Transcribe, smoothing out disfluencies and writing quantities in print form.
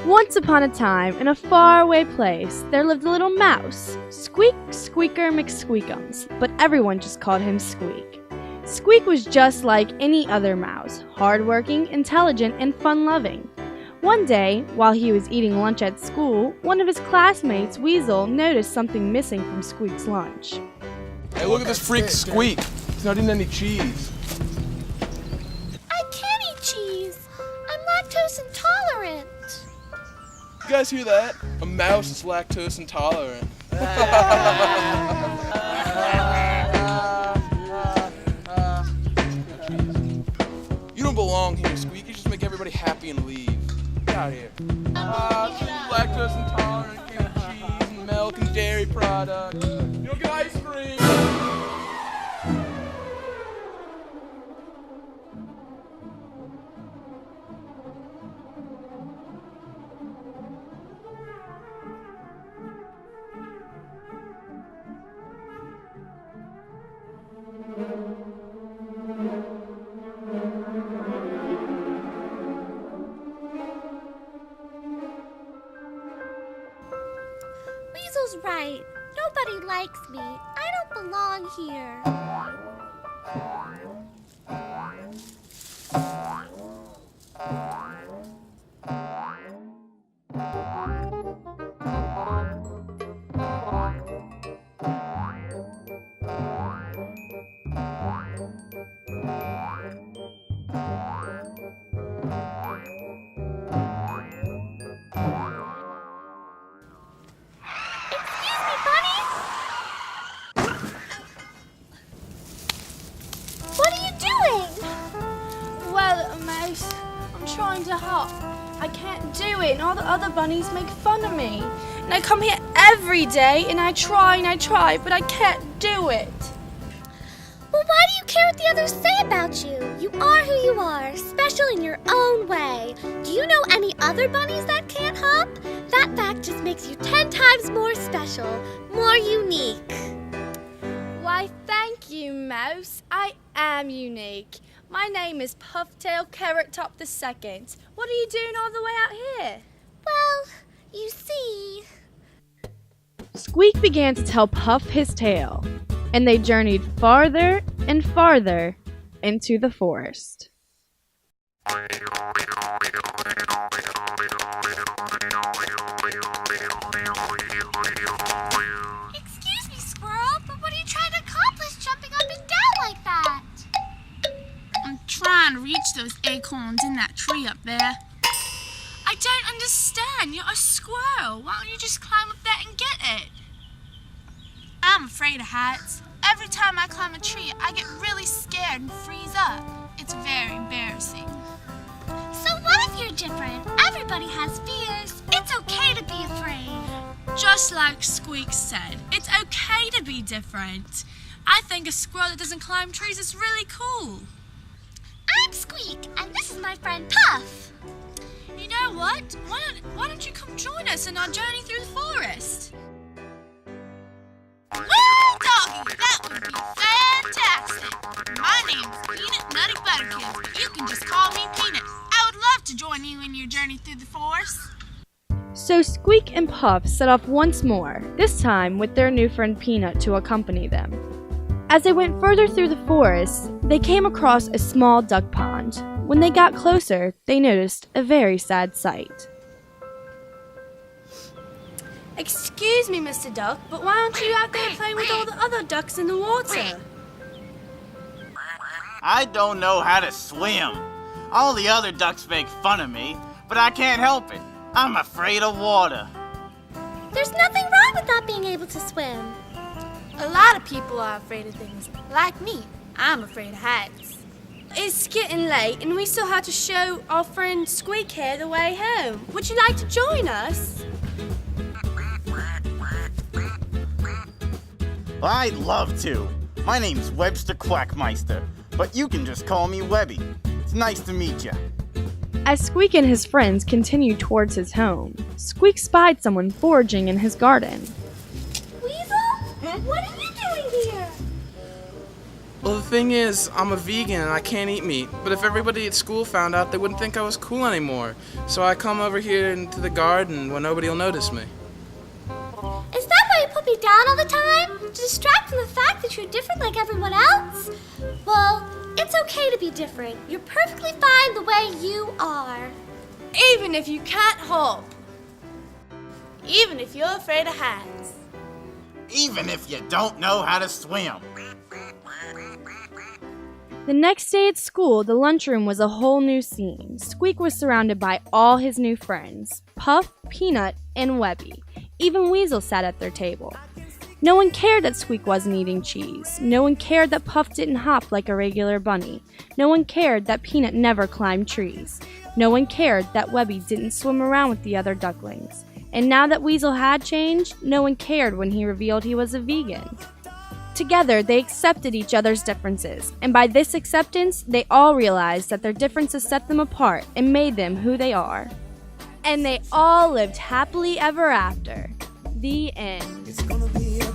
Once upon a time, in a faraway place, there lived a little mouse, Squeak, Squeaker, McSqueakums, but everyone just called him Squeak. Squeak was just like any other mouse, hardworking, intelligent, and fun-loving. One day, while he was eating lunch at school, one of his classmates, Weasel, noticed something missing from Squeak's lunch. Hey, look at this freak Squeak. He's not eating any cheese. I can't eat cheese. I'm lactose intolerant. You guys hear that? A mouse is lactose intolerant. You don't belong here, Squeak. You just make everybody happy and leave. Get out of here. Lactose intolerant, can't eat cheese and milk and dairy products. You don't get ice cream. Weasel's right. Nobody likes me. I don't belong here. Trying to hop. I can't do it, and all the other bunnies make fun of me. And I come here every day, and I try, but I can't do it. Well, why do you care what the others say about you? You are who you are, special in your own way. Do you know any other bunnies that can't hop? That fact just makes you 10 times more special, more unique. Why, thank you, Mouse. I am unique. My name is Pufftail Carrot Top II. What are you doing all the way out here? Well, you see... Squeak began to tell Puff his tale, and they journeyed farther and farther into the forest. Excuse me, Squirrel, but what are you trying to accomplish jumping up and down like that? I'm trying to reach those acorns in that tree up there. I don't understand. You're a squirrel. Why don't you just climb up there and get it? I'm afraid of heights. Every time I climb a tree, I get really scared and freeze up. It's very embarrassing. So what if you're different? Everybody has fears. It's okay to be afraid. Just like Squeak said, it's okay to be different. I think a squirrel that doesn't climb trees is really cool. I'm Squeak, and this is my friend Puff. You know what? Why don't you come join us in our journey through the forest? Woo, doggy! That would be fantastic! My name's Peanut Nutty Butterkid, but you can just call me Peanut. I would love to join you in your journey through the forest. So Squeak and Puff set off once more, this time with their new friend Peanut to accompany them. As they went further through the forest, they came across a small duck pond. When they got closer, they noticed a very sad sight. Excuse me, Mr. Duck, but why aren't you out there playing with all the other ducks in the water? I don't know how to swim. All the other ducks make fun of me, but I can't help it. I'm afraid of water. There's nothing wrong with not being able to swim. A lot of people are afraid of things. Like me, I'm afraid of heights. It's getting late, and we still have to show our friend Squeak here the way home. Would you like to join us? I'd love to. My name's Webster Quackmeister, but you can just call me Webby. It's nice to meet you. As Squeak and his friends continued towards his home, Squeak spied someone foraging in his garden. Weasel? What are you doing here? Well, the thing is, I'm a vegan and I can't eat meat. But if everybody at school found out, they wouldn't think I was cool anymore. So I come over here into the garden where nobody will notice me. Is that why you put me down all the time? To distract from the fact that you're different like everyone else? Well, it's okay to be different. You're perfectly fine the way you are. Even if you can't hop. Even if you're afraid of heights. Even if you don't know how to swim. The next day at school, the lunchroom was a whole new scene. Squeak was surrounded by all his new friends, Puff, Peanut, and Webby. Even Weasel sat at their table. No one cared that Squeak wasn't eating cheese. No one cared that Puff didn't hop like a regular bunny. No one cared that Peanut never climbed trees. No one cared that Webby didn't swim around with the other ducklings. And now that Weasel had changed, no one cared when he revealed he was a vegan. Together, they accepted each other's differences, and by this acceptance, they all realized that their differences set them apart and made them who they are. And they all lived happily ever after. The end. It's gonna be a